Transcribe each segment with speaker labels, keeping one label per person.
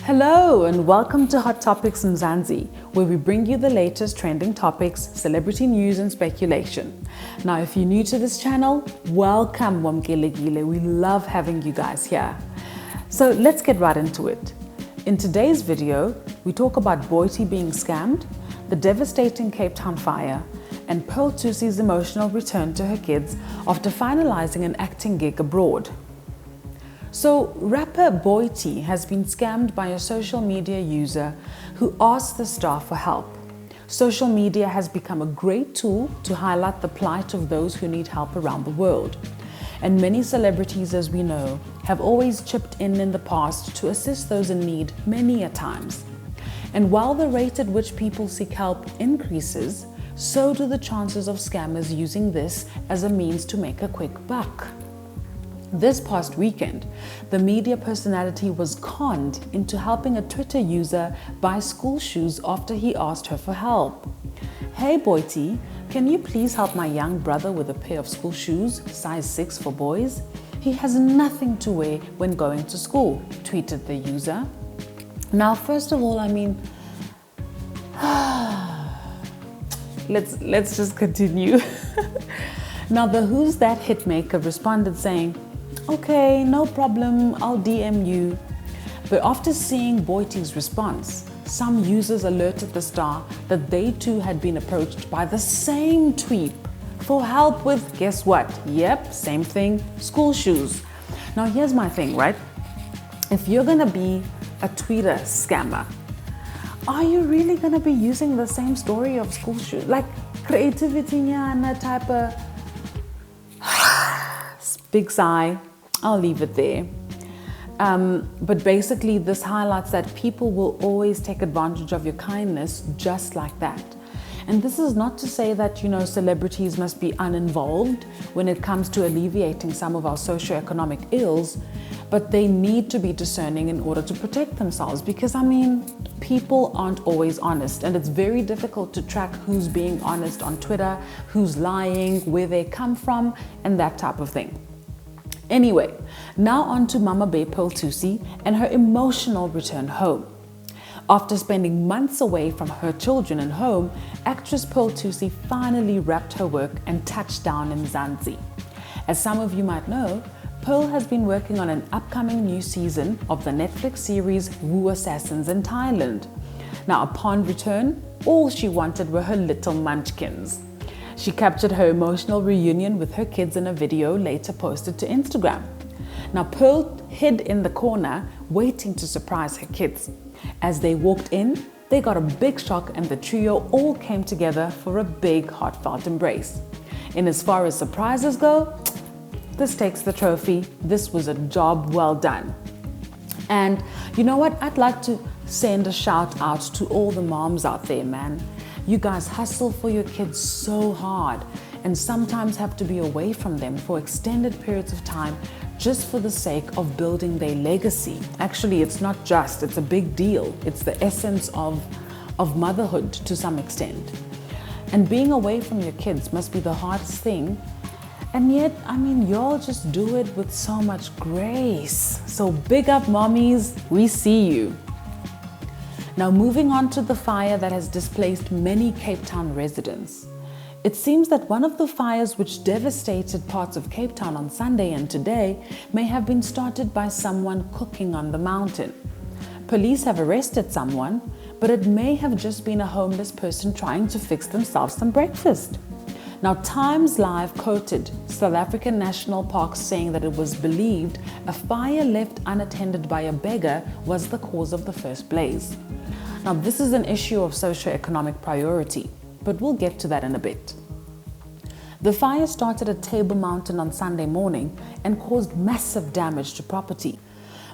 Speaker 1: Hello and welcome to Hot Topics Mzansi, where we bring you the latest trending topics, celebrity news and speculation. Now, if you're new to this channel, welcome Wamkelekile. We love having you guys here. So let's get right into it. In today's video, we talk about Boity being scammed, the devastating Cape Town fire, and Thusi's emotional return to her kids after finalizing an acting gig abroad. So, rapper Boity has been scammed by a social media user who asked the star for help. Social media has become a great tool to highlight the plight of those who need help around the world. And many celebrities, as we know, have always chipped in the past to assist those in need many a times. And while the rate at which people seek help increases, so do the chances of scammers using this as a means to make a quick buck. This past weekend, the media personality was conned into helping a Twitter user buy school shoes after he asked her for help. "Hey Boity, can you please help my young brother with a pair of school shoes, size 6 for boys? He has nothing to wear when going to school," tweeted the user. Now, first of all, let's just continue. Now, the Who's That hitmaker responded saying, "Okay, no problem, I'll DM you." But after seeing Boity's response, some users alerted the star that they too had been approached by the same tweet for help with, guess what? Yep, same thing, school shoes. Now here's my thing, right? If you're gonna be a Twitter scammer, are you really gonna be using the same story of school shoes? Like creativity and that type of big sigh. I'll leave it there. But basically this highlights that people will always take advantage of your kindness just like that. And this is not to say that, celebrities must be uninvolved when it comes to alleviating some of our socioeconomic ills, but they need to be discerning in order to protect themselves because, people aren't always honest and it's very difficult to track who's being honest on Twitter, who's lying, where they come from, and that type of thing. Anyway, now on to Mama Bear Thusi and her emotional return home. After spending months away from her children and home, actress Thusi finally wrapped her work and touched down in Mzansi. As some of you might know, Pearl has been working on an upcoming new season of the Netflix series Wu Assassins in Thailand. Now, upon return, all she wanted were her little munchkins. She captured her emotional reunion with her kids in a video later posted to Instagram. Now, Pearl hid in the corner, waiting to surprise her kids. As they walked in, they got a big shock and the trio all came together for a big, heartfelt embrace. And as far as surprises go, this takes the trophy. This was a job well done. And you know what? I'd like to send a shout out to all the moms out there, man. You guys hustle for your kids so hard and sometimes have to be away from them for extended periods of time just for the sake of building their legacy. Actually, it's not just, it's a big deal. It's the essence of motherhood to some extent. And being away from your kids must be the hardest thing. And yet, y'all just do it with so much grace. So big up mommies, we see you. Now moving on to the fire that has displaced many Cape Town residents. It seems that one of the fires which devastated parts of Cape Town on Sunday and today may have been started by someone cooking on the mountain. Police have arrested someone, but it may have just been a homeless person trying to fix themselves some breakfast. Now, Times Live quoted South African national parks saying that it was believed a fire left unattended by a beggar was the cause of the first blaze. Now, this is an issue of socioeconomic priority, but we'll get to that in a bit. The fire started at Table Mountain on Sunday morning and caused massive damage to property.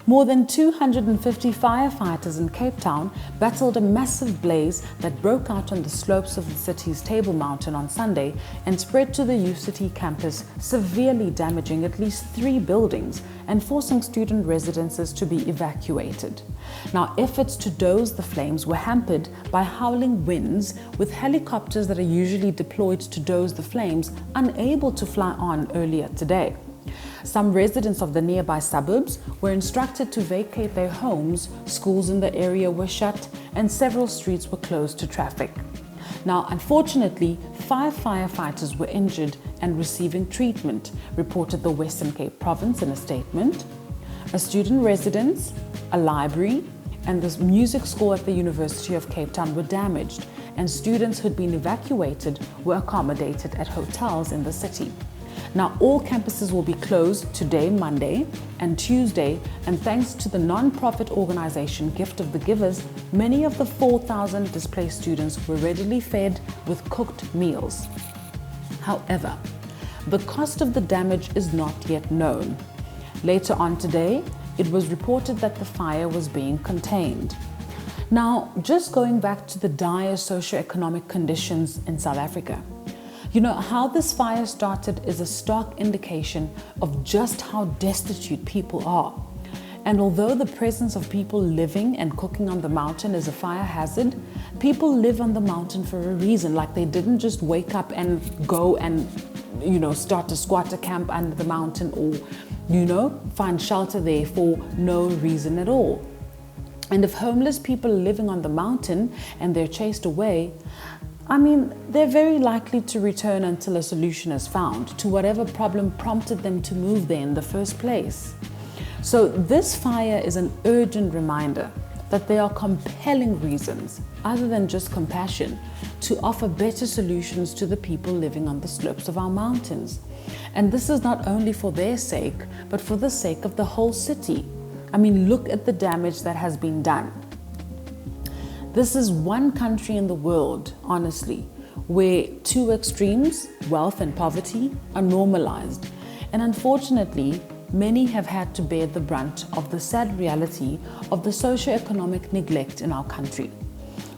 Speaker 1: More than 250 firefighters in Cape Town battled a massive blaze that broke out on the slopes of the city's Table Mountain on Sunday and spread to the UCity campus, severely damaging at least 3 buildings and forcing student residences to be evacuated. Now, efforts to douse the flames were hampered by howling winds, with helicopters that are usually deployed to douse the flames unable to fly on earlier today. Some residents of the nearby suburbs were instructed to vacate their homes, schools in the area were shut, and several streets were closed to traffic. Now, unfortunately, 5 firefighters were injured and receiving treatment, reported the Western Cape Province in a statement. A student residence, a library, and the music school at the University of Cape Town were damaged, and students who'd been evacuated were accommodated at hotels in the city. Now, all campuses will be closed today, Monday, and Tuesday, and thanks to the non-profit organization Gift of the Givers, many of the 4,000 displaced students were readily fed with cooked meals. However, the cost of the damage is not yet known. Later on today, it was reported that the fire was being contained. Now, just going back to the dire socioeconomic conditions in South Africa, you know, how this fire started is a stark indication of just how destitute people are. And although the presence of people living and cooking on the mountain is a fire hazard, people live on the mountain for a reason. Like, they didn't just wake up and go and, start a squatter camp under the mountain or, find shelter there for no reason at all. And if homeless people are living on the mountain and they're chased away, they're very likely to return until a solution is found to whatever problem prompted them to move there in the first place. So this fire is an urgent reminder that there are compelling reasons, other than just compassion, to offer better solutions to the people living on the slopes of our mountains. And this is not only for their sake, but for the sake of the whole city. Look at the damage that has been done. This is one country in the world, honestly, where two extremes, wealth and poverty, are normalized. And unfortunately, many have had to bear the brunt of the sad reality of the socioeconomic neglect in our country.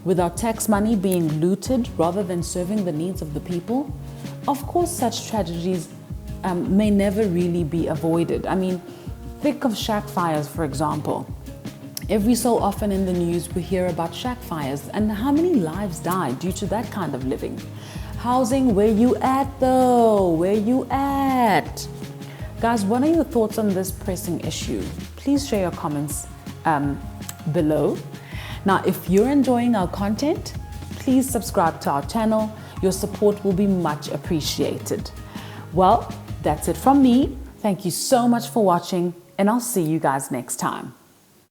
Speaker 1: With our tax money being looted rather than serving the needs of the people, of course such tragedies may never really be avoided. Think of shack fires, for example. Every so often in the news we hear about shack fires, and how many lives die due to that kind of living. Housing, where you at though? Where you at? Guys, what are your thoughts on this pressing issue? Please share your comments below. Now, if you're enjoying our content, please subscribe to our channel. Your support will be much appreciated. Well, that's it from me. Thank you so much for watching, and I'll see you guys next time.